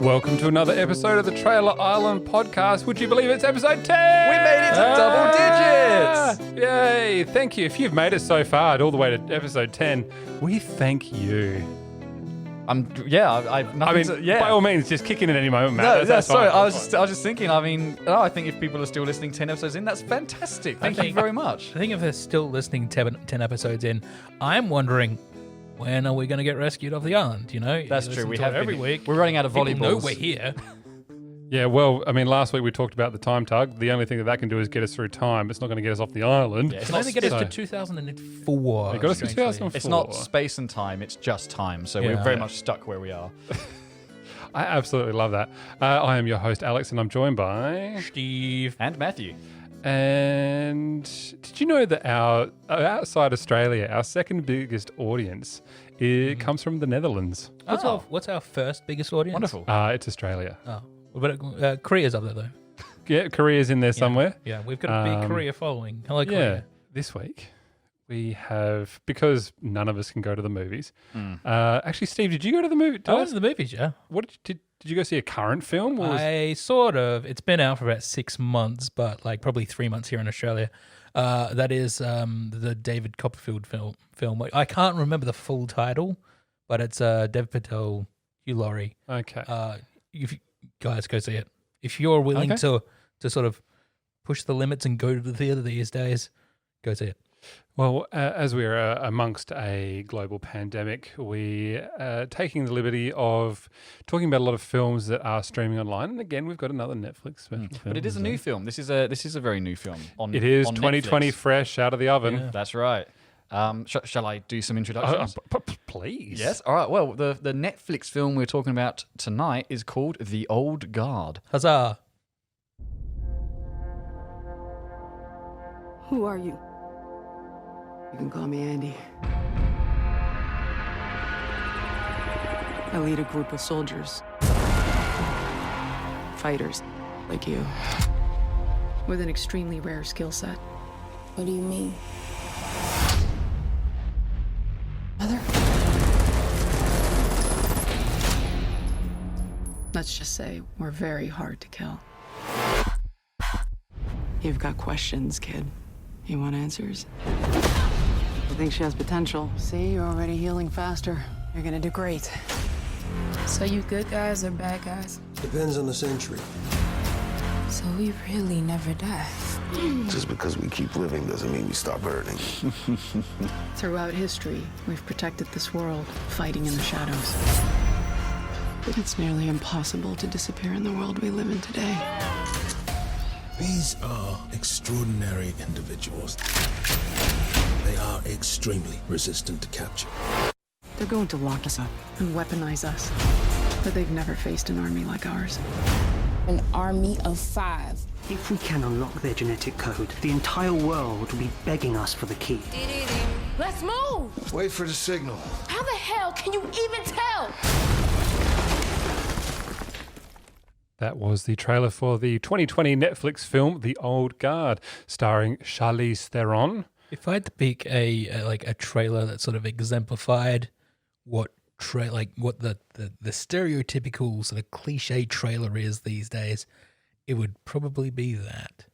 Welcome to another episode of the Trailer Island podcast. Would you believe it's episode 10? We made it to double digits! Yay! Thank you. If you've made it so far, all the way to episode 10, we thank you. I've nothing By all means, just kick in at any moment, Matt. No, That's sorry. fine. I was just thinking. I think if people are still listening 10 episodes in, that's fantastic. Thank you very much. I think if they're still listening 10 episodes in, I'm wondering, when are we going to get rescued off the island? You know, That's true. We have every week. We're running out of People know volleyballs. we're here. Yeah, well, I mean, last week we talked about the time tug. The only thing that can do is get us through time. It's not going to get us off the island. Yeah, It can only get us to 2004. It got us to strangely. 2004. It's not space and time. It's just time. So we're very much stuck where we are. I absolutely love that. I am your host, Alex, and I'm joined by... Steve. And Matthew. And did you know that our outside Australia, our second biggest audience, it comes from the Netherlands? What's our first biggest audience? Wonderful. It's Australia. Oh, but Korea's up there though. Yeah, Korea's in there somewhere. Yeah, we've got a big Korea following. Hello, Yeah, Korea. this week we have, because none of us can go to the movies. Actually, Steve, did you go to the movie? I went to the movies, yeah. What did you go see a current film? Or It's been out for about 6 months, but like probably 3 months here in Australia. That is the David Copperfield film. I can't remember the full title, but it's Dev Patel, Hugh Laurie. Okay. Guys, go see it. If you're willing to sort of push the limits and go to the theatre these days, go see it. Well, as we are amongst a global pandemic, we are taking the liberty of talking about a lot of films that are streaming online. And again, we've got another Netflix special film. But it is a new film. This is a very new film. It is on 2020 Netflix. fresh out of the oven. Yeah. That's right. Shall I do some introductions? Please. Yes. All right. Well, the Netflix film we're talking about tonight is called The Old Guard. Huzzah! Who are you? You can call me Andy. I lead a group of soldiers. Fighters, like you. With an extremely rare skill set. What do you mean? Mother? Let's just say we're very hard to kill. You've got questions, kid. You want answers? I think she has potential. See, you're already healing faster. You're gonna do great. So you good guys or bad guys? Depends on the century. So we really never die. Just because we keep living doesn't mean we stop hurting. Throughout history, we've protected this world, fighting in the shadows. But it's nearly impossible to disappear in the world we live in today. These are extraordinary individuals. They are extremely resistant to capture. They're going to lock us up and weaponize us. But they've never faced an army like ours. An army of 5. If we can unlock their genetic code, the entire world will be begging us for the key. Let's move! Wait for the signal. How the hell can you even tell? That was the trailer for the 2020 Netflix film The Old Guard, starring Charlize Theron. If I had to pick a trailer that sort of exemplified what the stereotypical sort of cliche trailer is these days, it would probably be that.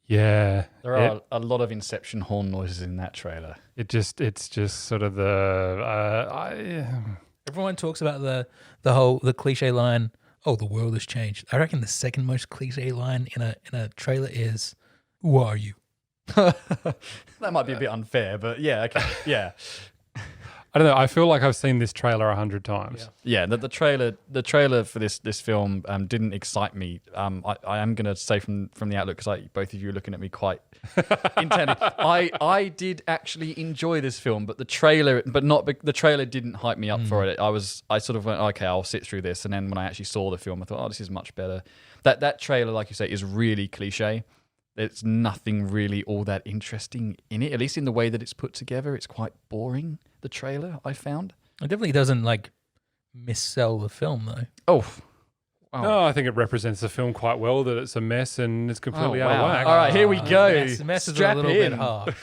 Yeah. There are a lot of Inception horn noises in that trailer. It's just sort of Everyone talks about the cliche line, "Oh, the world has changed." I reckon the second most cliche line in a trailer is, "Who are you?" That might be a bit unfair, but yeah, okay, yeah. I don't know. I feel like I've seen this trailer 100 times. Yeah, the trailer for this film didn't excite me. I am going to say from the outlook, because both of you are looking at me quite intently. I did actually enjoy this film, but the trailer didn't hype me up for it. I sort of went, okay, I'll sit through this, and then when I actually saw the film, I thought, oh, this is much better. That trailer, like you say, is really cliche. There's nothing really all that interesting in it, at least in the way that it's put together. It's quite boring, the trailer, I found. It definitely doesn't missell the film though. Oh, No, I think it represents the film quite well, that it's a mess and it's completely out of wow. whack. All right, here we go. Messes are a Strap little in. bit harsh.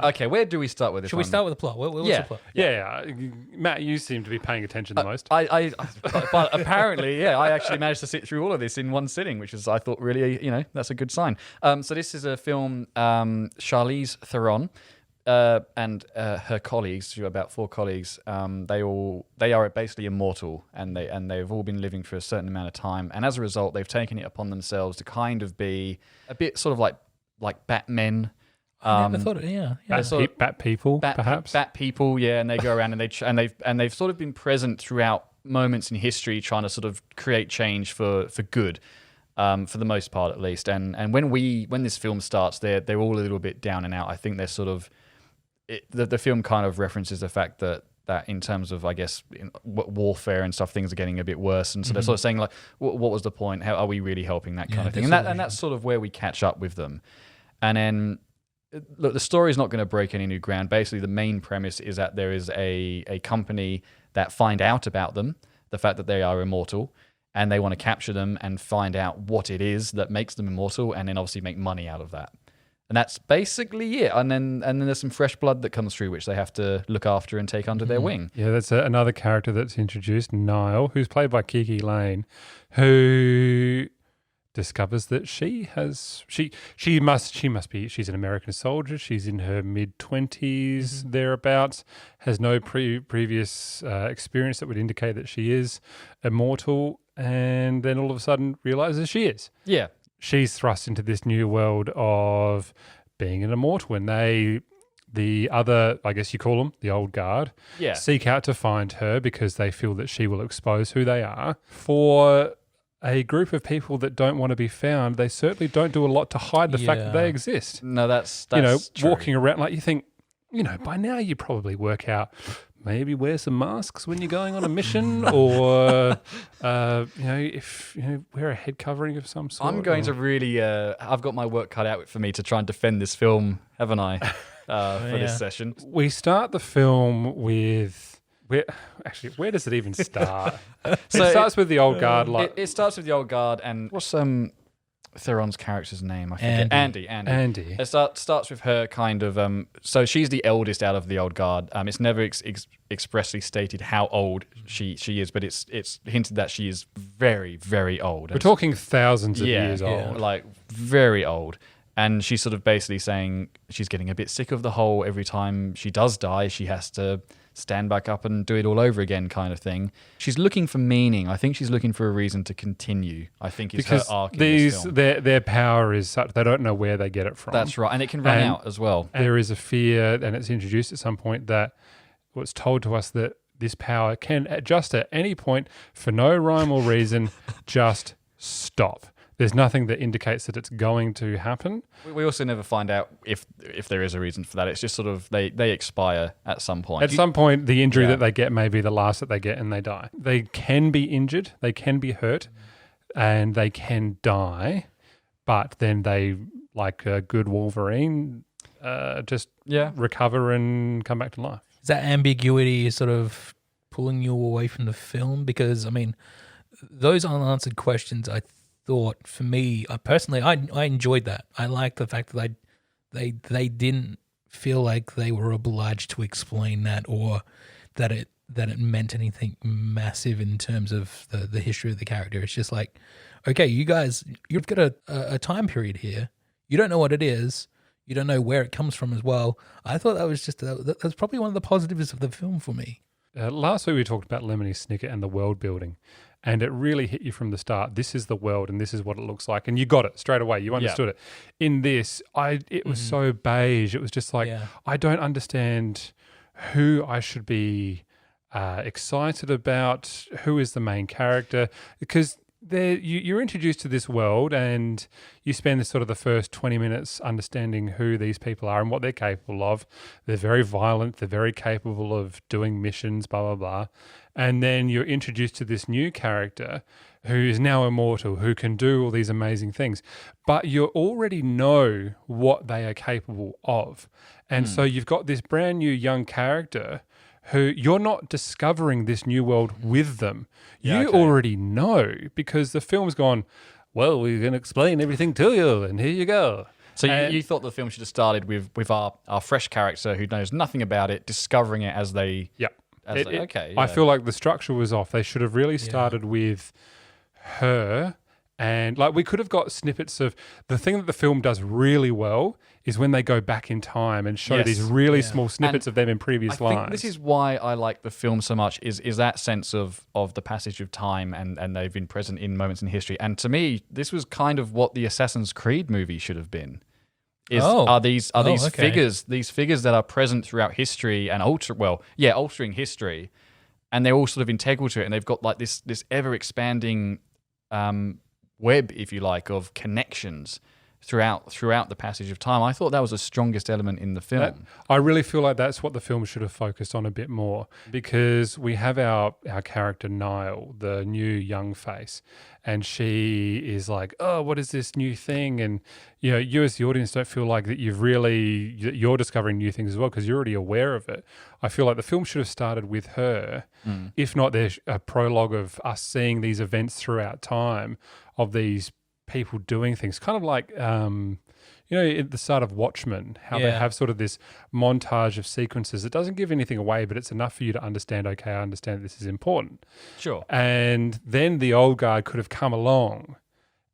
Okay, where do we start with this Should one? we start with the plot? What's Yeah. the plot? Yeah, Matt, you seem to be paying attention the most. But apparently, I actually managed to sit through all of this in one sitting, which is, I thought, really, that's a good sign. So this is a film, Charlize Theron and her colleagues, she got about 4 colleagues, they are basically immortal, and they've all been living for a certain amount of time, and as a result, they've taken it upon themselves to kind of be a bit sort of like Batmen. I never thought it. Yeah. Sort of- Bat people, perhaps. Bat people, yeah, and they go around and they've sort of been present throughout moments in history, trying to sort of create change for good, for the most part at least. And when this film starts, they're all a little bit down and out. I think they're sort of the film kind of references the fact that in terms of, I guess, warfare and stuff, things are getting a bit worse, and so they're sort of saying like, what was the point? How are we really helping, that kind of thing? And that's sort of where we catch up with them, and then. Look, the story is not going to break any new ground. Basically, the main premise is that there is a company that find out about them, the fact that they are immortal, and they want to capture them and find out what it is that makes them immortal, and then obviously make money out of that. And that's basically it. And then there's some fresh blood that comes through, which they have to look after and take under their wing. Yeah, that's another character that's introduced, Niall, who's played by Kiki Lane, who discovers that she's an American soldier. She's in her mid-20s, thereabouts, has no previous experience that would indicate that she is immortal, and then all of a sudden realizes she is. Yeah. She's thrust into this new world of being an immortal, and the other, I guess you call them, the old guard, seek out to find her because they feel that she will expose who they are. For a group of people that don't want to be found, they certainly don't do a lot to hide the fact that they exist. No, that's true. Walking around, like, you think, by now you probably work out, maybe wear some masks when you're going on a mission, or wear a head covering of some sort. I'm going to really I've got my work cut out for me to try and defend this film, haven't I, for this session. We start the film with where does it even start? So it starts with the old guard. It starts with the old guard, and what's Theron's character's name? I forget. Andy. It starts with her kind of. So she's the eldest out of the old guard. It's never expressly stated how old she is, but it's hinted that she is very, very old. We're talking thousands of years old, like very old. And she's sort of basically saying she's getting a bit sick of the whole. Every time she does die, she has to stand back up and do it all over again, kind of thing. She's looking for meaning. I think she's looking for a reason to continue. I think is her arc in this film. Their power is such they don't know where they get it from. That's right, and it can run out as well. There is a fear, and it's introduced at some point that it's told to us that this power can just at any point, for no rhyme or reason, just stop. There's nothing that indicates that it's going to happen. We also never find out if there is a reason for that. It's just sort of they expire at some point. At some point, the injury that they get may be the last that they get, and they die. They can be injured, they can be hurt, and they can die, but then they, like a good Wolverine, just recover and come back to life. Is that ambiguity sort of pulling you away from the film? Because, I mean, those unanswered questions, I thought, for me, personally, I enjoyed that. I liked the fact that they didn't feel like they were obliged to explain that, or that it meant anything massive in terms of the history of the character. It's just like, okay, you guys, you've got a time period here. You don't know what it is. You don't know where it comes from as well. I thought that was just that's probably one of the positives of the film for me. Last week we talked about Lemony Snicket and the world building. And it really hit you from the start. This is the world, and this is what it looks like, and you got it straight away. You understood it. In this, it was so beige. It was just like, I don't understand who I should be excited about. Who is the main character? Because you're introduced to this world, and you spend the first 20 minutes understanding who these people are and what they're capable of. They're very violent. They're very capable of doing missions. Blah blah blah. And then you're introduced to this new character who is now immortal, who can do all these amazing things. But you already know what they are capable of. And so you've got this brand new young character who you're not discovering this new world with them. Yeah, You okay. already know because the film's gone, well, we're going to explain everything to you and here you go. So And- you thought the film should have started with our fresh character who knows nothing about it, discovering it as they... Yep. Okay. I yeah. feel like the structure was off. They should have really started with her, and like we could have got snippets of the thing that the film does really well is when they go back in time and show Yes. these really small snippets of them in previous I lines. think this is why I like the film so much is that sense of the passage of time and they've been present in moments in history. And to me, this was kind of what the Assassin's Creed movie should have been. Are these figures that are present throughout history and altering history, and they're all sort of integral to it, and they've got like this ever expanding web, if you like, of connections throughout the passage of time. I thought that was the strongest element in the film. I really feel like that's what the film should have focused on a bit more, because we have our character Niall, the new young face, and she is like, oh, what is this new thing? And you as the audience don't feel like that you're discovering new things as well because you're already aware of it. I feel like the film should have started with her. If not, there's a prologue of us seeing these events throughout time of these people doing things, kind of like at the start of Watchmen, how they have sort of this montage of sequences. It doesn't give anything away, but it's enough for you to understand, okay, I understand this is important. Sure. And then the old guard could have come along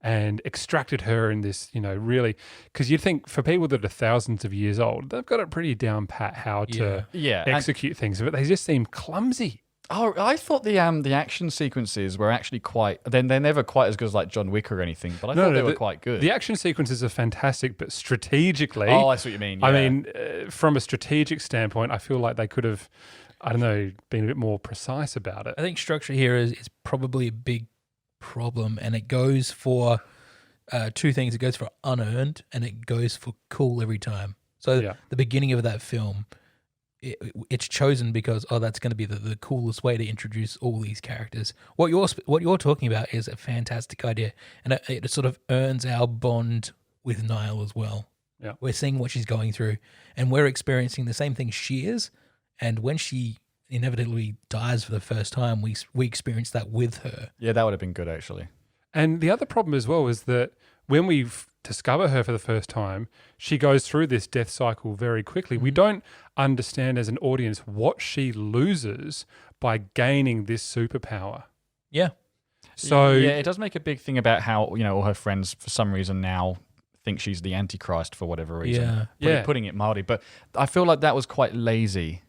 and extracted her in this, really, because you'd think for people that are thousands of years old, they've got it pretty down pat how to execute things, but they just seem clumsy. Oh, I thought the action sequences were actually quite. They're never quite as good as like John Wick or anything, but I thought they were quite good. The action sequences are fantastic, but strategically, oh, I see what you mean. Yeah. I mean, from a strategic standpoint, I feel like they could have, I don't know, been a bit more precise about it. I think structure here is probably a big problem, and it goes for two things. It goes for unearned, and it goes for cool every time. So the beginning of that film, it's chosen because that's going to be the coolest way to introduce all these characters. What you're talking about is a fantastic idea, and it sort of earns our bond with Niall as well. Yeah, we're seeing what she's going through, and we're experiencing the same thing she is. And when she inevitably dies for the first time, we experience that with her. Yeah, that would have been good actually. And the other problem as well is that when we discover her for the first time, she goes through this death cycle very quickly. We don't understand as an audience what she loses by gaining this superpower. Yeah. So it does make a big thing about how all her friends for some reason now think she's the Antichrist for whatever reason. Putting it mildly, but I feel like that was quite lazy.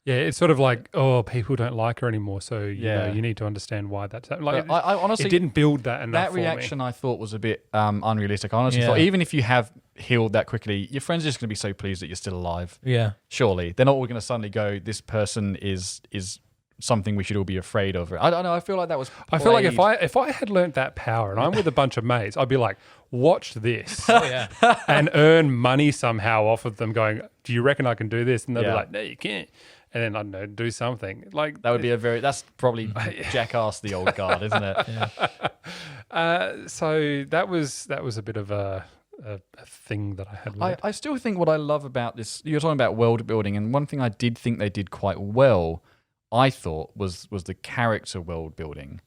Yeah, it's sort of like, people don't like her anymore, so you need to understand why that's happening. Like, I honestly, it didn't build that enough. That reaction I thought was a bit unrealistic. I honestly Yeah. thought even if you have healed that quickly, your friends are just going to be so pleased that you're still alive. Yeah. Surely they're not all going to suddenly go, this person is something we should all be afraid of. I don't know. I feel like that was. I feel like if I had learnt that power and I'm with a bunch of mates, I'd be like, watch this and earn money somehow off of them. Going, do you reckon I can do this? And they'll be like, no, you can't. And then I don't know, do something like that would be that's probably jackass the old guard, isn't it? Yeah. So that was a bit of a thing that I had. I still think what I love about this, you're talking about world building, and one thing I did think they did quite well, I thought, was the character world building.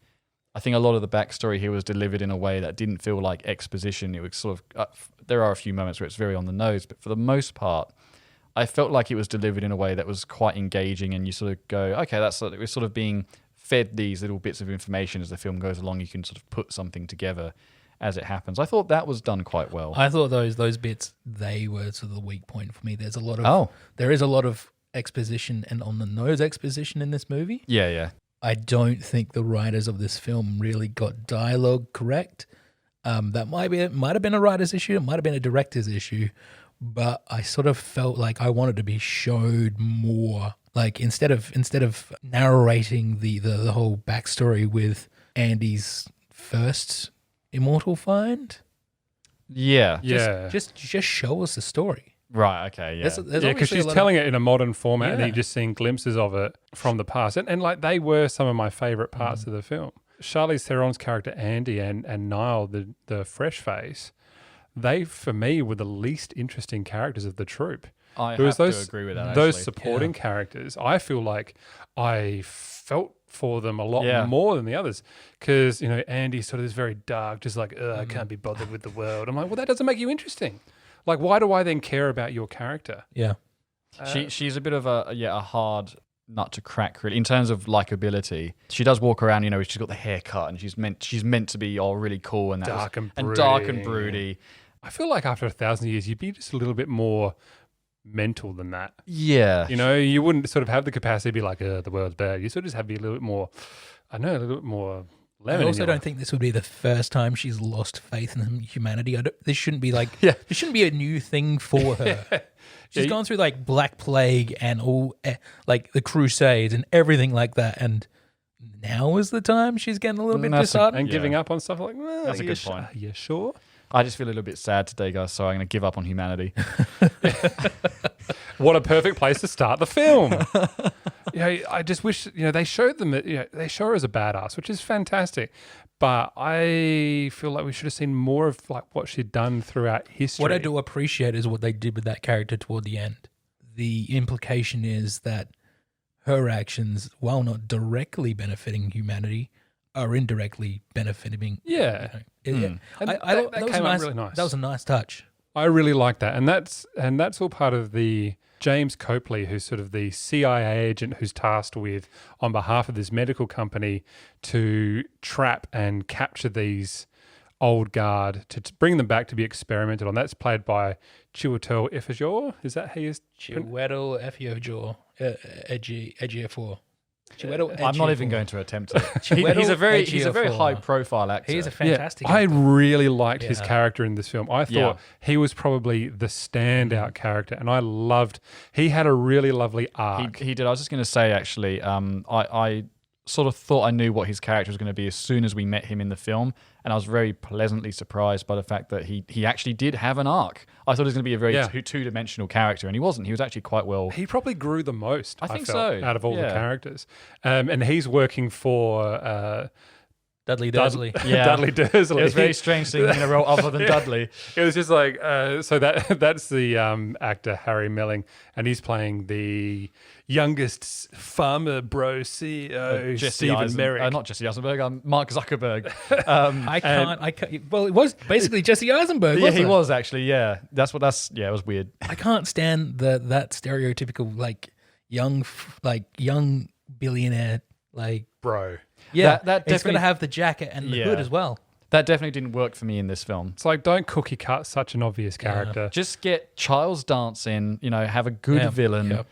I think a lot of the backstory here was delivered in a way that didn't feel like exposition. It was sort of there are a few moments where it's very on the nose, but for the most part, I felt like it was delivered in a way that was quite engaging, and you sort of go, okay, we're sort of being fed these little bits of information as the film goes along. You can sort of put something together as it happens. I thought that was done quite well. I thought those bits, they were sort of the weak point for me. There is a lot of exposition and on the nose exposition in this movie. Yeah. I don't think the writers of this film really got dialogue correct. That might have been a writer's issue. It might have been a director's issue. But I sort of felt like I wanted to be showed more. Like instead of narrating the whole backstory with Andy's first immortal find. Yeah. Just show us the story. Right, okay, yeah. Because she's telling it in a modern format and you're just seeing glimpses of it from the past. And like they were some of my favourite parts of the film. Charlize Theron's character Andy and Niall, the fresh face, they, for me, were the least interesting characters of the troupe. I It was have to agree with that, those actually. supporting characters. I feel like I felt for them a lot Yeah. more than the others because Andy's sort of this very dark, just like I can't be bothered with the world. I'm like, well, that doesn't make you interesting. Like, why do I then care about your character? Yeah. She's a bit of a hard nut to crack, really, in terms of likability. She does walk around, she's got the haircut and she's meant to be all really cool and Dark and dark and broody. broody. I feel like after 1,000 years, you'd be just a little bit more mental than that. Yeah. You wouldn't sort of have the capacity to be like, the world's bad. You sort of just have to be a little bit more, a little bit more lemon. I also don't think this would be the first time she's lost faith in humanity. This shouldn't be like Yeah. this shouldn't be a new thing for her. She's gone through like Black Plague and all like the Crusades and everything like that, and now is the time she's getting a little bit disheartened. And giving up on stuff like, well, That's a good point. Yeah, sure. I just feel a little bit sad today, guys, so I'm going to give up on humanity. What a perfect place to start the film. I just wish, they showed them, they show her as a badass, which is fantastic. But I feel like we should have seen more of like what she'd done throughout history. What I do appreciate is what they did with that character toward the end. The implication is that her actions, while not directly benefiting humanity, are indirectly benefiting. Yeah. And And I that was came a out really nice. That was a nice touch. I really like that. And that's all part of the James Copley, who's sort of the CIA agent who's tasked with, on behalf of this medical company, to trap and capture these old guard, to bring them back to be experimented on. That's played by Chiwetel Ejiofor. Is that how you... Chiwetel Ejiofor. I'm not even going to attempt it. Chiwetel He's a very Ejiofor. high profile actor. He's a fantastic I actor. really liked his Yeah. character in this film. I thought he was probably the standout character, and I loved. He had a really lovely arc. He did. I was just going to say, actually, I sort of thought I knew what his character was going to be as soon as we met him in the film, and I was very pleasantly surprised by the fact that he actually did have an arc. I thought he was going to be a very two-dimensional character, and he wasn't. He was actually quite well. He probably grew the most. I think felt, so. Out of all the Yeah. characters, and he's working for. Dudley Dursley. Yeah. Dudley Dursley. It was very strange seeing him in a role other than Dudley. It was just like so that's the actor Harry Melling, and he's playing the youngest farmer bro CEO Stephen Merrick. Not Jesse Eisenberg. Mark Zuckerberg. I can't. Well, it was basically Jesse Eisenberg. Yeah, wasn't he it? was actually. Yeah, it was weird. I can't stand that stereotypical young billionaire bro. Yeah, That he's got definitely- to have the jacket and the hood as well. That definitely didn't work for me in this film. It's like, don't cookie cut such an obvious character. Just get Charles Dance in. Have a good villain,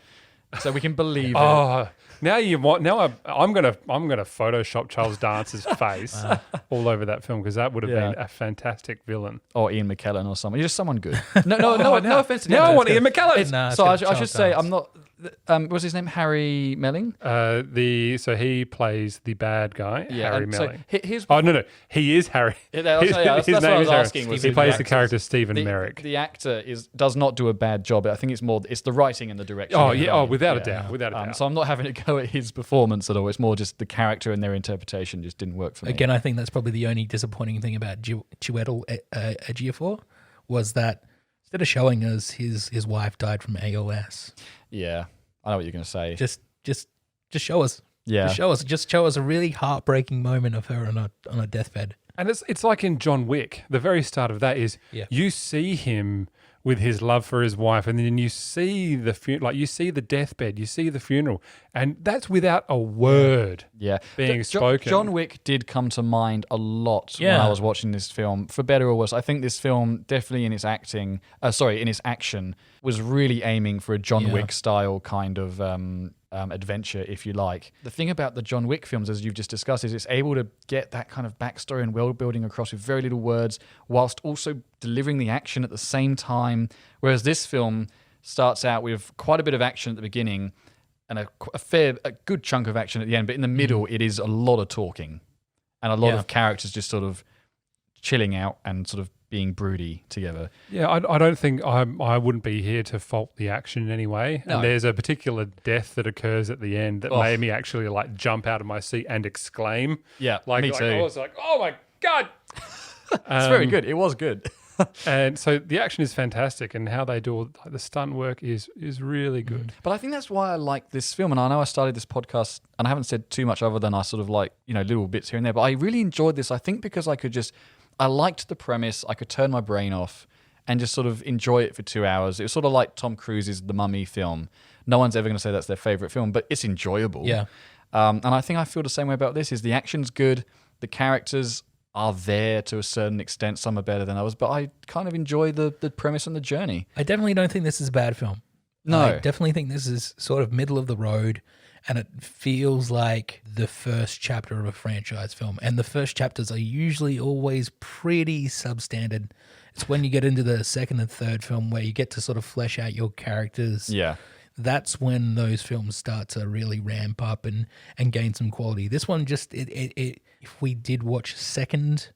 so we can believe it. Oh, now you want. Now I'm gonna Photoshop Charles Dance's face all over that film because that would have been a fantastic villain. Or Ian McKellen or someone. You're just someone good. No offense to Now I him. want Ian McKellen. Nah, it's So got I should Charles say Dance. I'm not. What's his name? Harry Melling. So he plays the bad guy, Harry and so Melling. his No, he is Harry. that's His what I name was is Harry. asking, was He who plays the the actor character is. Stephen Merrick. The actor does not do a bad job. I think it's the writing and the direction. Oh yeah, without a doubt, without a doubt. So I'm not having to go at his performance at all. It's more just the character and their interpretation just didn't work for me. Again, I think that's probably the only disappointing thing about Chiwetel Ejiofor was that instead of showing us his wife died from ALS, Yeah, I know what you're going to say. just show us. Yeah. Just show us a really heartbreaking moment of her on a deathbed. And it's like in John Wick. The very start of that is you see him with his love for his wife, and then you see you see the deathbed, you see the funeral, and that's without a word being spoken. John Wick did come to mind a lot when I was watching this film, for better or worse. I think this film definitely in its action was really aiming for a John Wick style kind of adventure, if you like. The thing about the John Wick films, as you've just discussed, is it's able to get that kind of backstory and world building across with very little words, whilst also delivering the action at the same time. Whereas this film starts out with quite a bit of action at the beginning and a good chunk of action at the end, but in the middle, it is a lot of talking and a lot of characters just sort of chilling out and sort of being broody together. Yeah, I don't think I wouldn't be here to fault the action in any way. No. And there's a particular death that occurs at the end that made me actually like jump out of my seat and exclaim. Yeah, me too. I was like, oh my God. It's very good. It was good. And so the action is fantastic, and how they do all the stunt work is really good. But I think that's why I like this film. And I know I started this podcast and I haven't said too much other than I sort of like, little bits here and there. But I really enjoyed this. I think because I liked the premise. I could turn my brain off and just sort of enjoy it for 2 hours. It was sort of like Tom Cruise's The Mummy film. No one's ever going to say that's their favorite film, but it's enjoyable. Yeah. And I think I feel the same way about this. Is the action's good, the characters are there to a certain extent. Some are better than others, but I kind of enjoy the premise and the journey. I definitely don't think this is a bad film. No. I definitely think this is sort of middle of the road, and it feels like the first chapter of a franchise film. And the first chapters are usually always pretty substandard. It's when you get into the second and third film where you get to sort of flesh out your characters. Yeah. That's when those films start to really ramp up and gain some quality. This one just, if we did watch second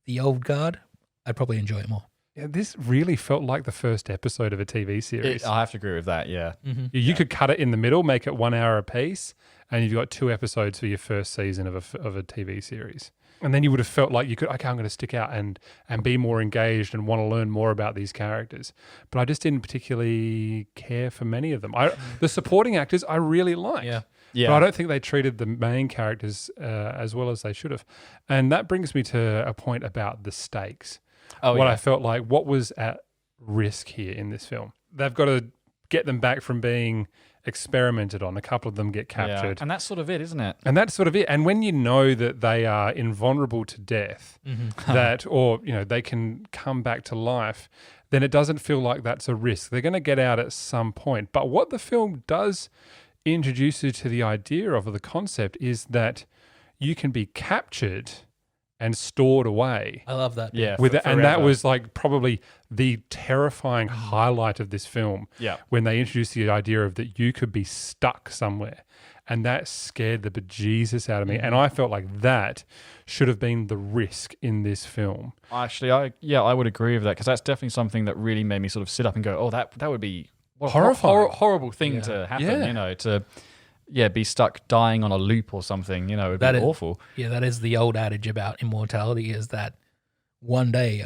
The Old Guard, I'd probably enjoy it more. Yeah, this really felt like the first episode of a TV series. I have to agree with that, yeah. Mm-hmm. You could cut it in the middle, make it 1 hour a piece, and you've got 2 episodes for your first season of a TV series. And then you would have felt like you could, okay, I'm going to stick out and be more engaged and want to learn more about these characters. But I just didn't particularly care for many of them. The supporting actors I really liked. Yeah. Yeah. But I don't think they treated the main characters as well as they should have. And that brings me to a point about the stakes. I felt like, what was at risk here in this film? They've got to get them back from being experimented on. A couple of them get captured. Yeah. And that's sort of it, isn't it? And that's sort of it. And when you know that they are invulnerable to death, they can come back to life, then it doesn't feel like that's a risk. They're going to get out at some point. But what the film does introduce you to the idea of, or the concept, is that you can be captured and stored away. I love that. Yeah. And that was like probably the terrifying highlight of this film. Yeah. When they introduced the idea of that you could be stuck somewhere. And that scared the bejesus out of me. And I felt like that should have been the risk in this film. Actually, I would agree with that, because that's definitely something that really made me sort of sit up and go, oh, that would be horrifying. Horrible thing to happen, be stuck dying on a loop or something, it would be awful. Yeah, that is the old adage about immortality, is that one day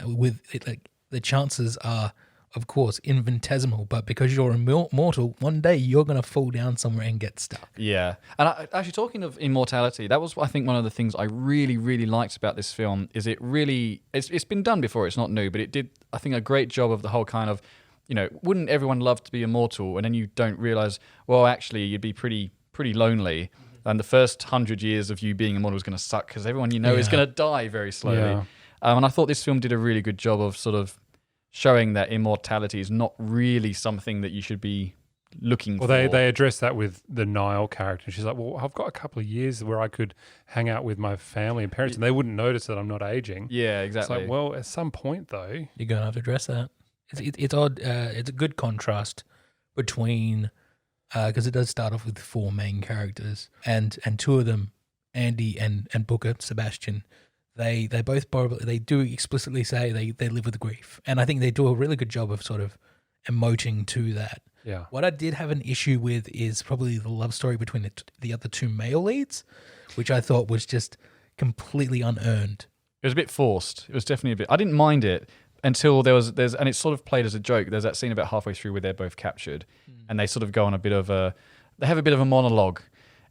the chances are, of course, infinitesimal, but because you're immortal, one day you're going to fall down somewhere and get stuck. Yeah. And actually, talking of immortality, that was, I think, one of the things I really, really liked about this film, is it's been done before, it's not new, but it did, I think, a great job of the whole kind of, wouldn't everyone love to be immortal? And then you don't realize, well, actually, you'd be pretty lonely, and the first 100 years of you being immortal is going to suck, because everyone is going to die very slowly. Yeah. And I thought this film did a really good job of sort of showing that immortality is not really something that you should be looking for. Well, they address that with the Niall character. She's like, well, I've got a couple of years where I could hang out with my family and parents, and they wouldn't notice that I'm not aging. Yeah, exactly. It's like, well, at some point, though, you're going to have to address that. It's odd. It's a good contrast between, because it does start off with 4 main characters, and 2 of them, Andy and Booker, Sebastian, they both probably, they do explicitly say they live with grief, and I think they do a really good job of sort of emoting to that. Yeah. What I did have an issue with is probably the love story between the other 2 male leads, which I thought was just completely unearned. It was a bit forced. It was definitely a bit. I didn't mind it until there's and it's sort of played as a joke. There's that scene about halfway through where they're both captured, and they sort of go on they have a bit of a monologue,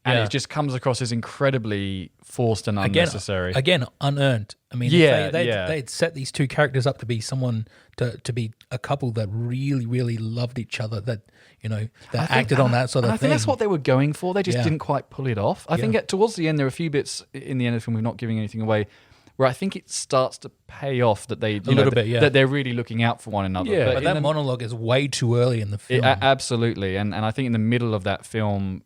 and it just comes across as incredibly forced and unnecessary. Again, unearned. I mean, they'd set these 2 characters up to be someone to be a couple that really, really loved each other. That that acted on that sort of thing. I think that's what they were going for. They just didn't quite pull it off. I think towards the end there are a few bits in the end of the film. We're not giving anything away, where I think it starts to pay off that that they're really looking out for one another. Yeah, but that monologue is way too early in the film. Absolutely, and I think in the middle of that film,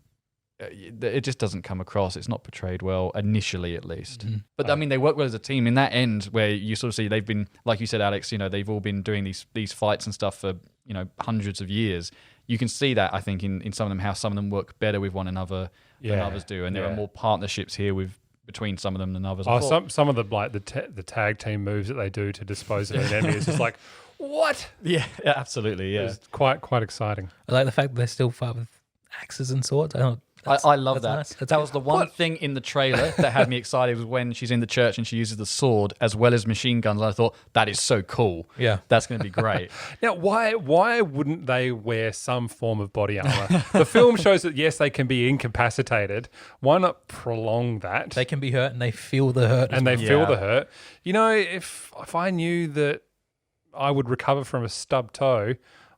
it just doesn't come across. It's not portrayed well initially, at least. Mm-hmm. But I mean, they work well as a team. In that end, where you sort of see they've been, like you said, Alex, they've all been doing these fights and stuff for hundreds of years. You can see that, I think, in some of them, how some of them work better with one another than others do, and there are more partnerships here between some of them than others. Some of the tag team moves that they do to dispose of an enemy is just like, what? Yeah, absolutely. Yeah, it's quite exciting. I like the fact that they still fight with axes and swords. I love that's that. nice. That's That good. was the one thing in the trailer that had me excited was when she's in the church and she uses the sword as well as machine guns. And I thought, that is so cool. Yeah. That's going to be great. Now, why wouldn't they wear some form of body armor? The film shows that, yes, they can be incapacitated. Why not prolong that? They can be hurt and they feel the hurt. and they as well. feel Yeah. the hurt. You know, if I knew that I would recover from a stub toe,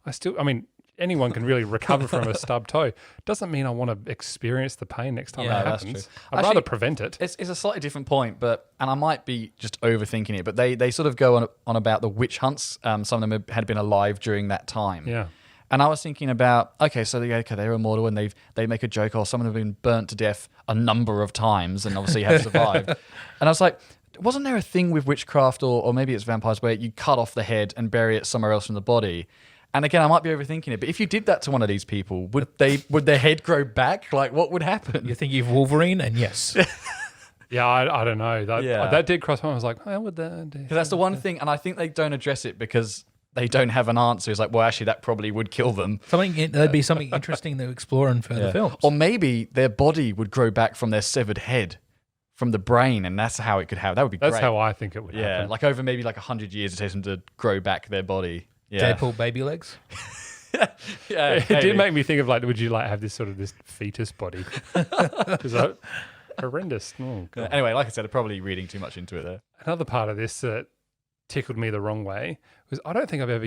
I mean, anyone can really recover from a stub toe. Doesn't mean I want to experience the pain next time Yeah, it that's happens. true. I'd Actually, rather prevent it. It's a slightly different point, and I might be just overthinking it, but they sort of go on about the witch hunts. Some of them had been alive during that time. Yeah. And I was thinking about, okay, so they're immortal and they make a joke, or some of them have been burnt to death a number of times and obviously have survived. And I was like, wasn't there a thing with witchcraft or maybe it's vampires where you cut off the head and bury it somewhere else from the body? And again, I might be overthinking it, but if you did that to one of these people, would their head grow back? Like, what would happen? You think you've Wolverine, and yes. Yeah, I don't know. Yeah. That did cross my mind. I was like, how would that do? Because that's the one thing, and I think they don't address it because they don't have an answer. It's like, well, actually, that probably would kill them. That'd be something interesting to explore in further films. Or maybe their body would grow back from their severed head, from the brain, and that's how it could happen. That would be That's great. how I think it would Yeah, happen. like over maybe like 100 years, it takes them to grow back their body. Yeah, Deadpool baby legs. yeah. It did make me think of like, would you like have this sort of this fetus body? Because horrendous. Oh, God. Anyway, like I said, I'm probably reading too much into it there. Another part of this that tickled me the wrong way was I don't think I've ever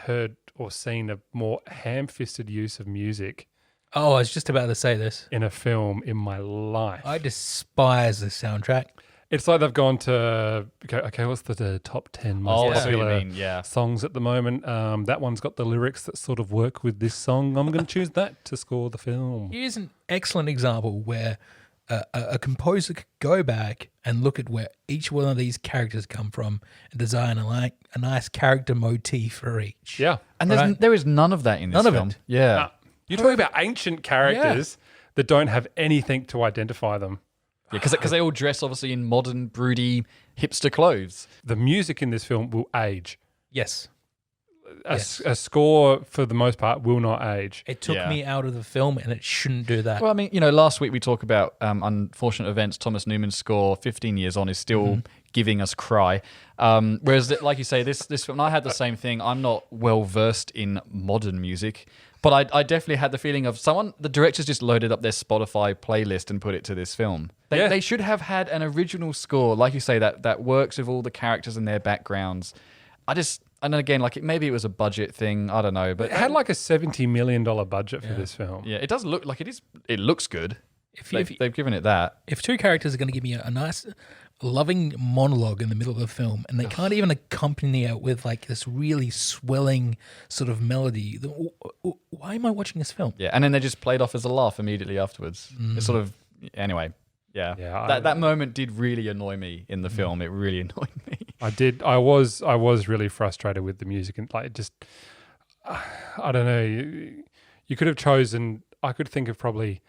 heard or seen a more ham-fisted use of music Oh, I was just about to say this. in a film in my life. I despise the soundtrack. It's like they've gone to okay, what's the top 10 most Oh, I see what you popular mean, yeah. songs at the moment? That one's got the lyrics that sort of work with this song. I'm going to choose that to score the film. Here's an excellent example where a composer could go back and look at where each one of these characters come from and design a nice character motif for each. Yeah. And Right. there is none of that in this None of film. it. Yeah. You're talking about ancient characters that don't have anything to identify them. Yeah, because they all dress obviously in modern, broody, hipster clothes. The music in this film will age. Yes. A score, for the most part, will not age. It took Yeah. me out of the film and it shouldn't do that. Well, I mean, last week we talked about unfortunate events. Thomas Newman's score, 15 years on, is still giving us cry. Whereas, like you say, this film, I had the same thing. I'm not well versed in modern music, but I definitely had the feeling of the directors just loaded up their Spotify playlist and put it to this film. They should have had an original score, like you say, that works with all the characters and their backgrounds. And again, maybe it was a budget thing. I don't know, but It had like a $70 million budget for this film. yeah, it does look like it is. It looks good. If They've given it that. if two characters are going to give me a nice, loving monologue in the middle of the film, and they can't even accompany it with like this really swelling sort of melody, why am I watching this film? Yeah, and then they just played off as a laugh immediately afterwards. It's sort of anyway. Yeah, Yeah, that moment did really annoy me in the film. It really annoyed me. I was really frustrated with the music and like just I don't know. You could have chosen. I could think of probably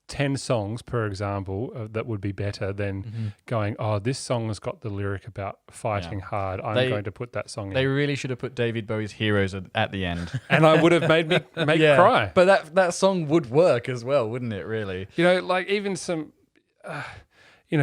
10 songs per example that would be better than going, oh, this song has got the lyric about fighting hard. I'm going to put that song They in. really should have put David Bowie's "Heroes" at the end. And I would have made me cry. But that song would work as well, wouldn't it? Really? You know, like even some,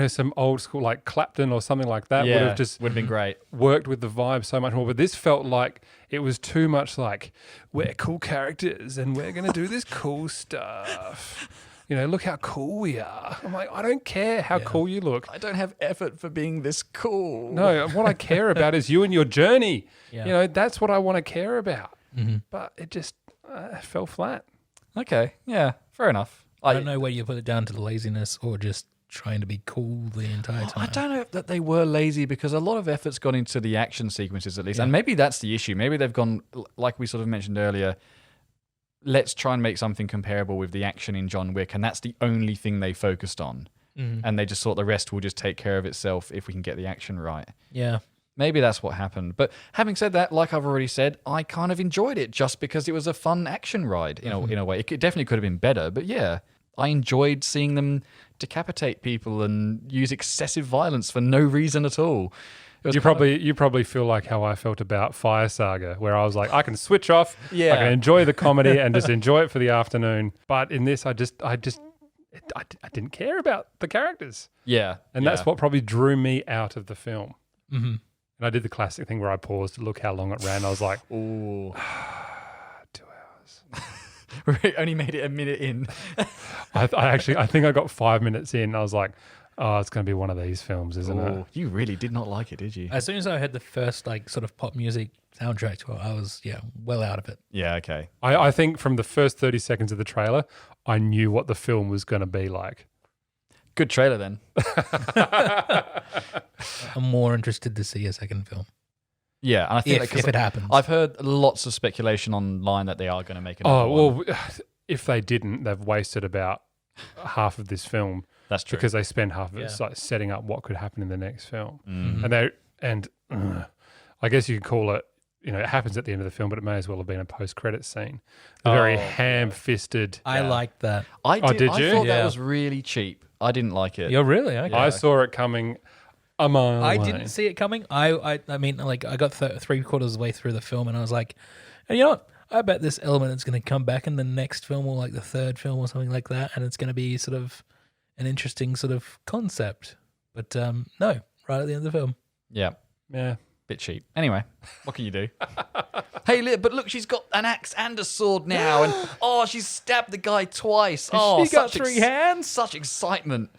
some old school like Clapton or something like that would have just would have been great. worked with the vibe so much more. But this felt like it was too much like, we're cool characters and we're going to do this cool stuff. Look how cool we are. I'm like, I don't care how cool you look. I don't have effort for being this cool. No, what I care about is you and your journey. Yeah. That's what I want to care about. But it just fell flat. Okay. Yeah. Fair enough. I don't know whether you put it down to the laziness or just trying to be cool the entire time. I don't know that they were lazy because a lot of effort's gone into the action sequences at least. And maybe that's the issue. Maybe they've gone, like we sort of mentioned earlier, let's try and make something comparable with the action in John Wick. And that's the only thing they focused on. And they just thought the rest will just take care of itself if we can get the action right. Yeah. Maybe that's what happened. But having said that, like I've already said, I kind of enjoyed it just because it was a fun action ride, in a way. It definitely could have been better, but yeah, I enjoyed seeing them decapitate people and use excessive violence for no reason at all. You probably feel like how I felt about Fire Saga, where I was like, I can switch off, Yeah. I can enjoy the comedy and just enjoy it for the afternoon. But in this, it I didn't care about the characters. Yeah. And that's what probably drew me out of the film. Mm-hmm. And I did the classic thing where I paused to look how long it ran. I was like, Ooh. 2 hours. We only made it a minute in. I think I got 5 minutes in. I was like, oh, it's going to be one of these films, isn't it? You really did not like it, did you? As soon as I heard the first like sort of pop music soundtrack to it, I was well out of it. Yeah, okay. I think from the first 30 seconds of the trailer, I knew what the film was going to be like. Good trailer then. I'm more interested to see a second film. Yeah, and I think If it happens. I've heard lots of speculation online that they are going to make another one. Well, if they didn't, they've wasted about half of this film. That's true. Because they spend half of it like setting up what could happen in the next film. And I guess you could call it, it happens at the end of the film, but it may as well have been a post-credit scene. A very ham-fisted. I liked that. I did you? I thought Yeah. that was really cheap. I didn't like it. You're really okay. I saw it coming a mile I away. didn't see it coming. I mean, like I got 3/4 of the way through the film, and I was like, and you know what? I bet this element is going to come back in the next film or like the third film or something like that, and it's going to be sort of an interesting sort of concept. But no, right at the end of the film. Yeah. Yeah. Bit cheap. Anyway, what can you do? Hey, but look, she's got an axe and a sword now, and she's stabbed the guy twice. She got 3 hands. Such excitement.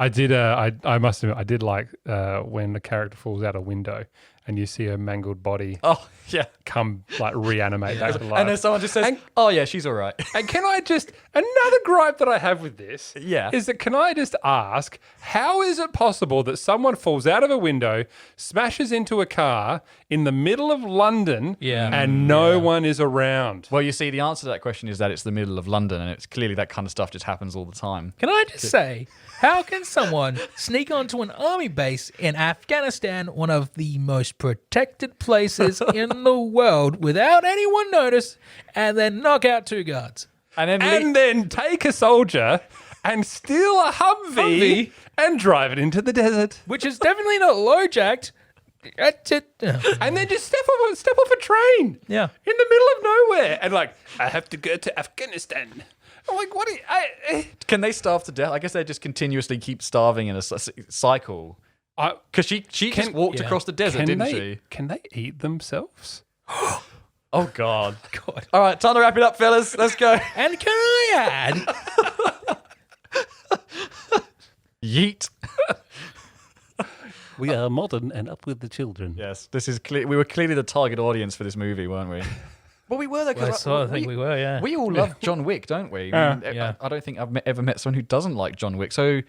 I did. I must admit, I did like when the character falls out a window and you see her mangled body Oh, yeah. come like reanimate back to life. And then someone just says, "Oh yeah, she's all right." And can I just, another gripe that I have with this Yeah. is that can I just ask, how is it possible that someone falls out of a window, smashes into a car in the middle of London and no one is around? Well, you see, the answer to that question is that it's the middle of London, and it's clearly that kind of stuff just happens all the time. Can I just say, how can someone sneak onto an army base in Afghanistan, one of the most protected places in the world, without anyone notice, and then knock out 2 guards? And then take a soldier and steal a Humvee and drive it into the desert. Which is definitely not low-jacked. And then just step off a train. Yeah. In the middle of nowhere. And like, I have to go to Afghanistan. I'm like, what? Can they starve to death? I guess they just continuously keep starving in a cycle. Because she just walked across the desert, didn't she? Can they eat themselves? Oh, God. All right, time to wrap it up, fellas. Let's go. And can I add... Yeet. We are modern and up with the children. Yes, this is we were clearly the target audience for this movie, weren't we? Well, we were. I sort of think we were, yeah. We all love John Wick, don't we? I don't think I've ever met someone who doesn't like John Wick. So,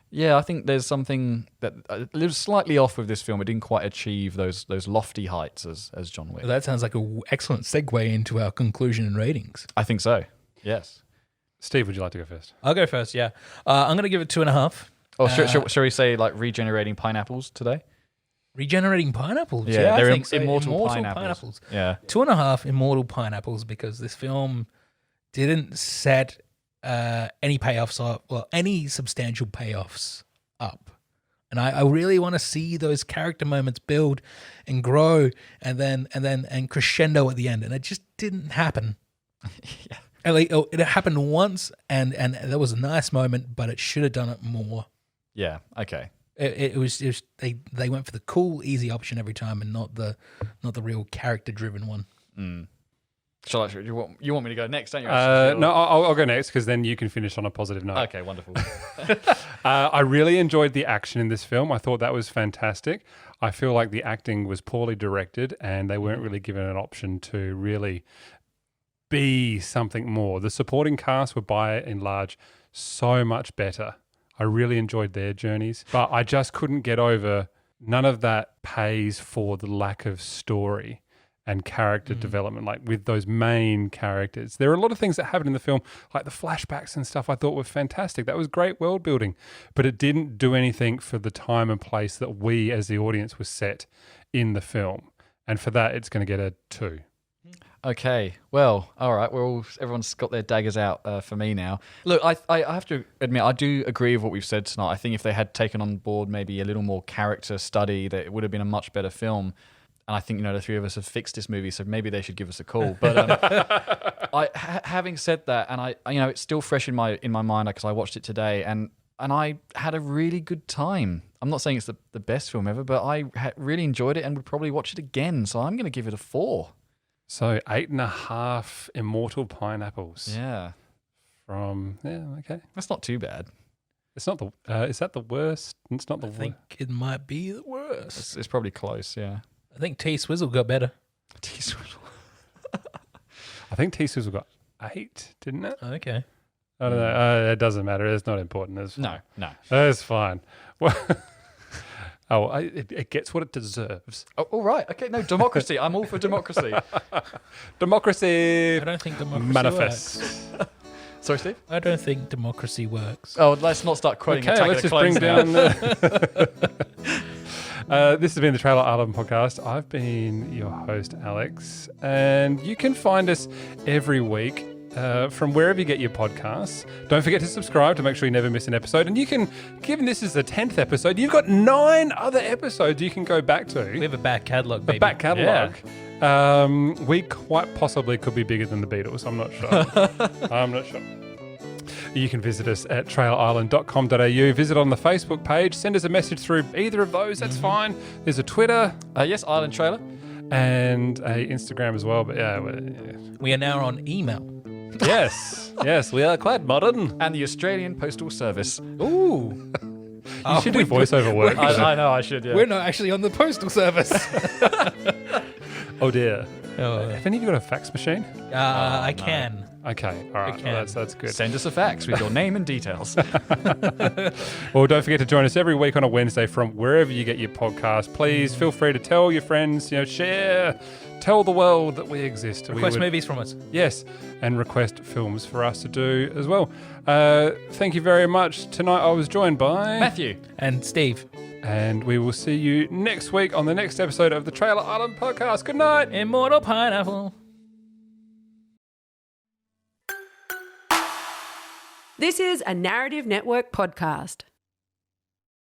yeah, I think there's something that it was slightly off with this film. It didn't quite achieve those lofty heights as John Wick. Well, that sounds like an excellent segue into our conclusion and ratings. I think so. Yes. Steve, would you like to go first? I'll go first, yeah. I'm going to give it 2.5. Oh, shall we say like regenerating pineapples today? Regenerating pineapples? Yeah, I they're think so. immortal pineapples. Yeah. 2.5 immortal pineapples, because this film didn't set any payoffs up, well, any substantial payoffs up. And I really want to see those character moments build and grow and crescendo at the end. And it just didn't happen. Yeah. And like, it happened once, and that was a nice moment, but it should have done it more. Yeah. Okay. It was they went for the cool, easy option every time, and not the real character driven one. You want me to go next, don't you? No, I'll go next because then you can finish on a positive note. Okay, wonderful. I really enjoyed the action in this film. I thought that was fantastic. I feel like the acting was poorly directed and they weren't really given an option to really be something more. The supporting cast were by and large so much better. I really enjoyed their journeys, but I just couldn't get over none of that pays for the lack of story and character development, like with those main characters. There are a lot of things that happen in the film, like the flashbacks and stuff I thought were fantastic. That was great world building, but it didn't do anything for the time and place that we as the audience was set in the film. And for that, it's going to get a 2. Okay, well, all right. Everyone's got their daggers out for me now. Look, I have to admit, I do agree with what we've said tonight. I think if they had taken on board maybe a little more character study, that it would have been a much better film. I think, the three of us have fixed this movie, so maybe they should give us a call. But having said that, and it's still fresh in my mind because I watched it today, and I had a really good time. I'm not saying it's the best film ever, but I really enjoyed it and would probably watch it again. So I'm going to give it a 4. So 8.5 immortal pineapples. Yeah. Okay. That's not too bad. It's not is that the worst? It's not the I worst. think it might be the worst. It's probably close, yeah. I think T-Swizzle got better. T-Swizzle. I think T-Swizzle got 8, didn't it? Okay. I don't know. It doesn't matter. It's not important. It's fine. No. It's fine. Well, it gets what it deserves. Oh, all right. Okay, no, democracy. I'm all for democracy. Democracy I don't think democracy manifests. works. Sorry, Steve? I don't think democracy works. Oh, let's not start quoting Okay, Attack let's of just the bring Clones down this has been the Trailer Island podcast. I've been your host, Alex, and you can find us every week from wherever you get your podcasts. Don't forget to subscribe to make sure you never miss an episode. And you can, given this is the 10th episode, you've got 9 other episodes you can go back to. We have a back catalogue, baby. A back catalogue. We quite possibly could be bigger than the Beatles. I'm not sure. I'm not sure. You can visit us at trailerisland.com.au. Visit on the Facebook page. Send us a message through either of those. That's fine. There's a Twitter. Yes, Island Trailer. And a Instagram as well. But yeah. We are now on email. Yes. Yes, we are quite modern. And the Australian Postal Service. Ooh. You should do voiceover work. I know, I should, yeah. We're not actually on the postal service. Oh dear. Oh. Have any of you got a fax machine? I can. Okay, all right. Well, that's good. Send us a fax with your name and details. Well, don't forget to join us every week on a Wednesday from wherever you get your podcast. Please feel free to tell your friends, share, tell the world that we exist. Request movies from us. Yes, and request films for us to do as well. Thank you very much. Tonight I was joined by Matthew and Steve. And we will see you next week on the next episode of the Trailer Island podcast. Good night. Immortal Pineapple. This is a Narrative Network podcast.